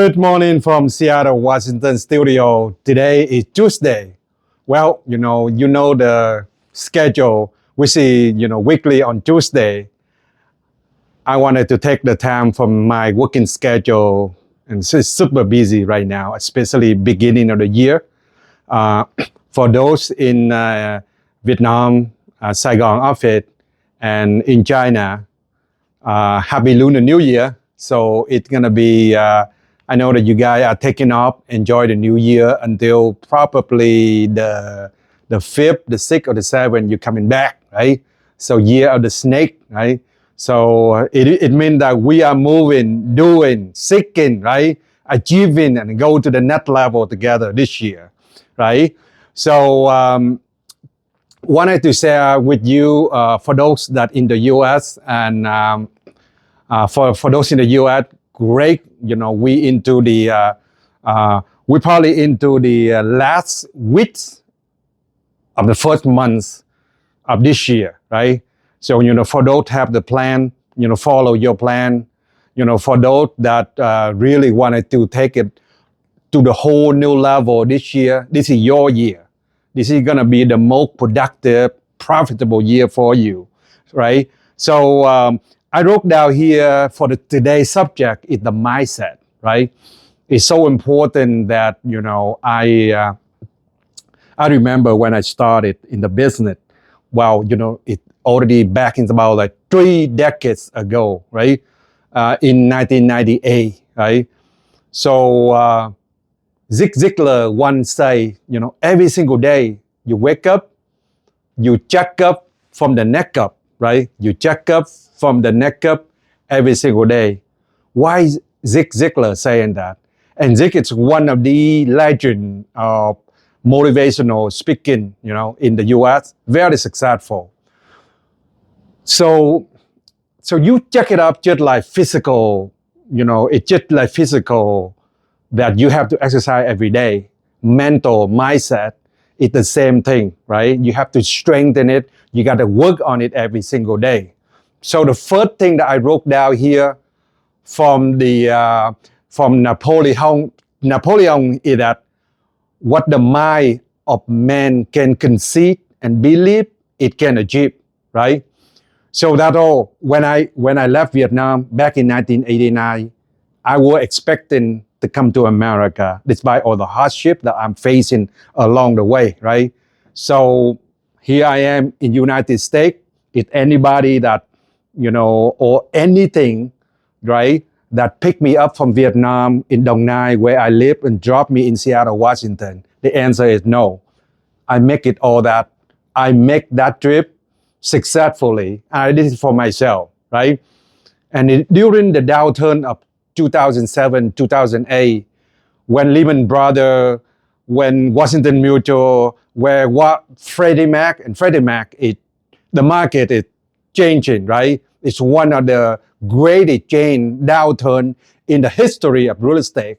Good morning from Seattle, Washington studio. Today is Tuesday. Well, you know the schedule. We see, weekly on Tuesday. I wanted to take the time from my working schedule, and it's super busy right now, especially beginning of the year. Uh, for those in Vietnam, Saigon office, and in China, Happy Lunar New Year. So it's gonna be. I know that you guys are taking off, enjoy the New Year until probably the fifth, the sixth, or the seventh. You're coming back, right? So year of the snake, right? So it means that we are moving, doing, seeking, right? Achieving and go to the next level together this year, right? So wanted to share with you for those that in the U.S. and for those in the U.S. Great, we into the we probably into the last weeks of the first months of this year, right? So for those have the plan, follow your plan. For those that really wanted to take it to the whole new level this year, this is your year. This is gonna be the most productive, profitable year for you, right? So I wrote down here for today's subject is the mindset, right? It's so important that, I remember when I started in the business, well, it already back in about like 3 decades ago, right? In 1998, right? So Zig Ziglar once say, every single day you wake up, you check up from the neck up, right? You check up from the neck up every single day. Why is Zig Ziglar saying that? And Zig is one of the legend of motivational speaking, in the US, very successful. So you check it up just like physical, it's just like physical that you have to exercise every day. Mental mindset is the same thing, right? You have to strengthen it. You got to work on it every single day. So the first thing that I wrote down here from Napoleon is that what the mind of man can conceive and believe, it can achieve, right? So that's all. When I left Vietnam back in 1989, I was expecting to come to America despite all the hardship that I'm facing along the way, right? So here I am in United States. If anybody that, or anything, right, that picked me up from Vietnam in Dong Nai where I live and dropped me in Seattle, Washington, the answer is no. I make it all that. I make that trip successfully. I did it for myself, right? And during the downturn of 2007, 2008, when Lehman Brothers, when Washington Mutual, where what Freddie Mac, the market is changing, right? It's one of the greatest change downturn in the history of real estate.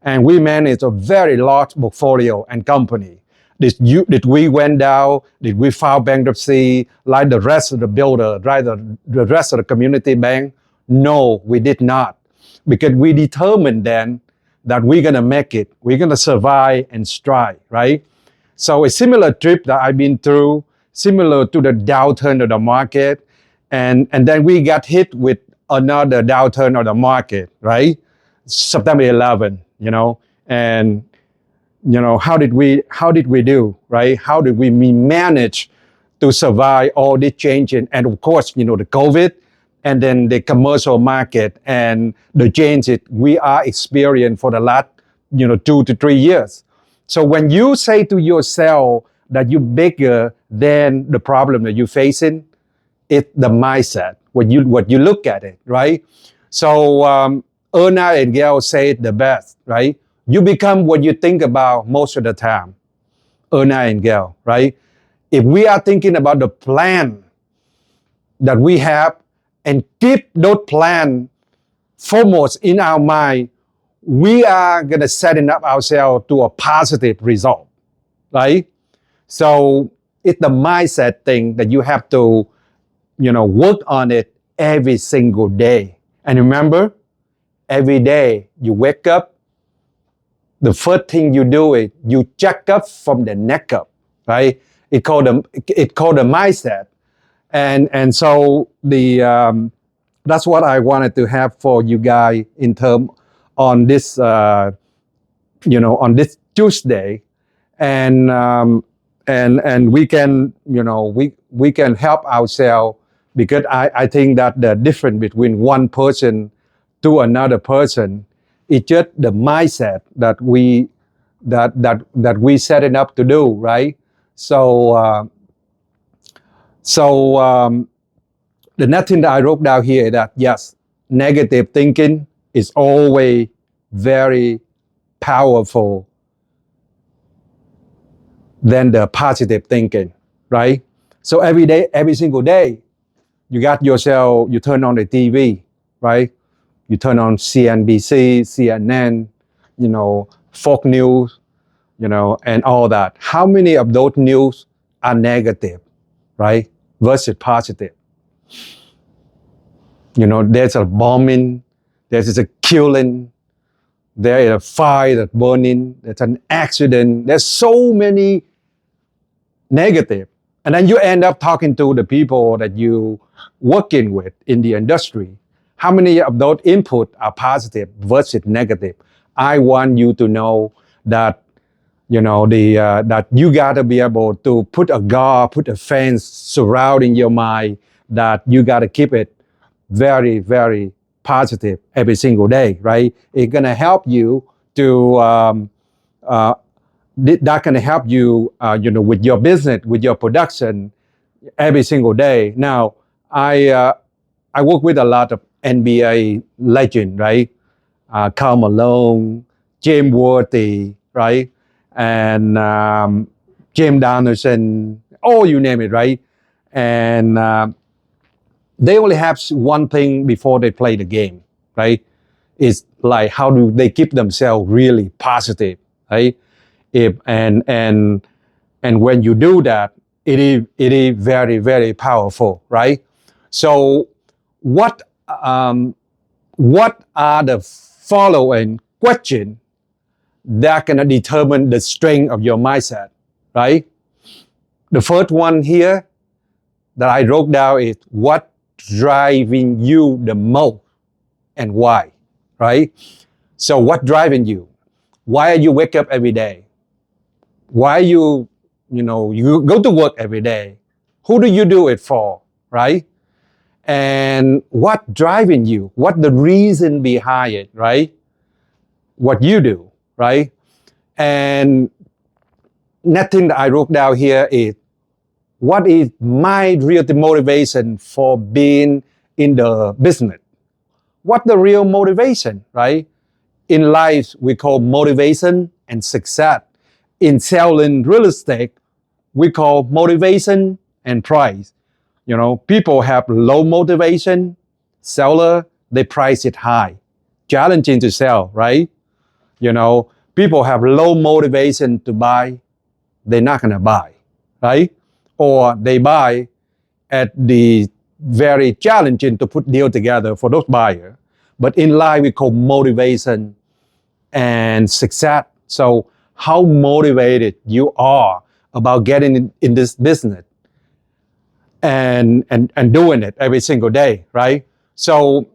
And we manage a very large portfolio and company. Did we went down? Did we file bankruptcy like the rest of the builder, right? The rest of the community bank? No, we did not. Because we determined then that we're gonna make it. We're gonna survive and strive, right? So a similar trip that I've been through, similar to the downturn of the market, and then we got hit with another downturn of the market, right? September 11, and how did we do, right? How did we manage to survive all this changing? And of course, the COVID, and then the commercial market and the changes we are experiencing for the last, 2 to 3 years. So when you say to yourself that you're bigger than the problem that you're facing, it's the mindset, what you look at it, right? So Erna and Gail say it the best, right? You become what you think about most of the time, Erna and Gail, right? If we are thinking about the plan that we have and keep those plans foremost in our mind, we are gonna setting up ourselves to a positive result, right? So it's the mindset thing that you have to, work on it every single day. And remember, every day you wake up, the first thing you do is you check up from the neck up, right? It called the mindset, and so that's what I wanted to have for you guys in term on this on this Tuesday, and and we can we can help ourselves, because I think that the difference between one person to another person is just the mindset that we set it up to do, right? So the next thing that I wrote down here is that yes, negative thinking is always very powerful than the positive thinking, right? So every day, every single day, you got yourself, you turn on the TV, right? You turn on CNBC, CNN, Fox News, and all that. How many of those news are negative, right? Versus positive? There's a bombing, there's a killing, there is a fire that's burning, there's an accident. There's so many negative. And then you end up talking to the people that you working with in the industry. How many of those input are positive versus negative? I want you to know that that you gotta be able to put a guard, put a fence surrounding your mind, that you gotta keep it very, very positive every single day, right? It's gonna help you to that can help you, with your business, with your production every single day. Now, I work with a lot of NBA legend, right? Karl Malone, James Worthy, right? And James Donaldson, all you name it, right? And they only have one thing before they play the game, right? It's like, how do they keep themselves really positive, right? And when you do that, it is very, very powerful, right? So what are the following questions that can determine the strength of your mindset, right? The first one here that I wrote down is, what driving you the most and why, right? So what driving you? Why are you wake up every day? Why you go to work every day? Who do you do it for, right? And what driving you? What the reason behind it, right? What you do, right? And nothing that I wrote down here is, what is my real motivation for being in the business? What the real motivation, right? In life, we call motivation and success. In selling real estate, we call motivation and price. People have low motivation, seller, they price it high. Challenging to sell, right? People have low motivation to buy, they're not gonna buy, right? Or they buy at the very challenging to put deal together for those buyers. But in life, we call motivation and success. So how motivated you are about getting in this business and doing it every single day, right? So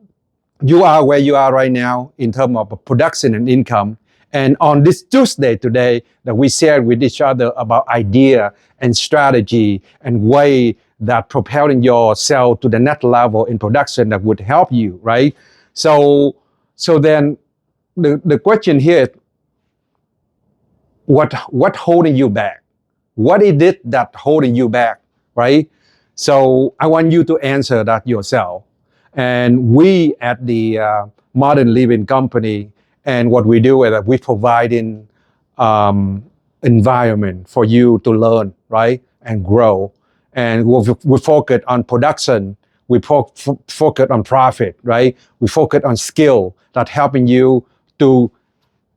you are where you are right now in terms of production and income. And on this Tuesday today, that we shared with each other about idea and strategy and way that propelling yourself to the next level in production that would help you, right? So then the question here is, what holding you back? What is it that holding you back, right? So I want you to answer that yourself. And we at the Modern Living Company, and what we do is that we providing environment for you to learn, right, and grow. And we focus on production. We focus on profit, right? We focus on skill that helping you to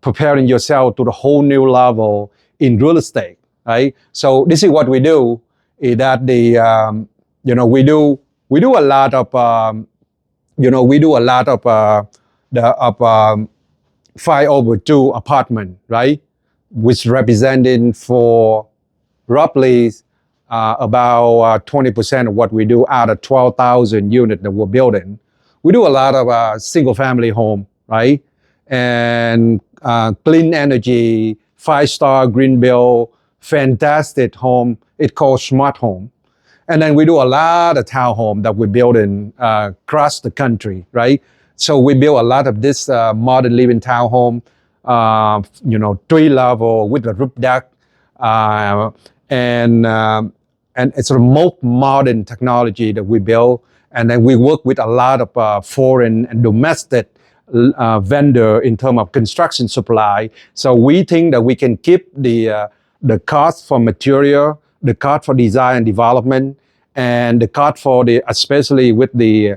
preparing yourself to the whole new level in real estate, right? So this is what we do. Is that we do a lot of 5/2 apartment, right? Which representing for roughly about 20% of what we do out of 12,000 units that we're building. We do a lot of single family home, right? And clean energy, 5-star green bill, fantastic home. It's called smart home. And then we do a lot of townhome that we build in across the country, right? So we build a lot of this modern living townhome, 3-level with a roof deck, uh, and it's a most modern technology that we build. And then we work with a lot of foreign and domestic vendor in terms of construction supply. So we think that we can keep the cost for material, the cost for design and development, and the cost for the, especially with the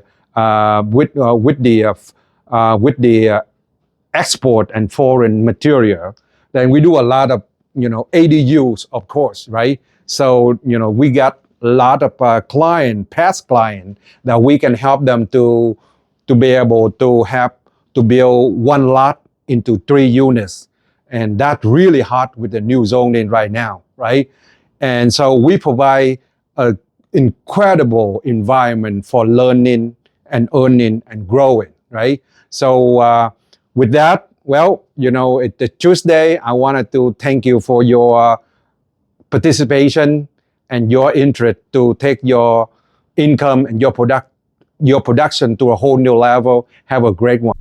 export and foreign material. Then we do a lot of ADUs, of course, right? So we got a lot of past client that we can help them to be able to have to build one lot into 3 units, and that's really hot with the new zoning right now, right? And so we provide an incredible environment for learning and earning and growing, right? So with that, well, it's Tuesday. I wanted to thank you for your participation and your interest to take your income and your production to a whole new level. Have a great one.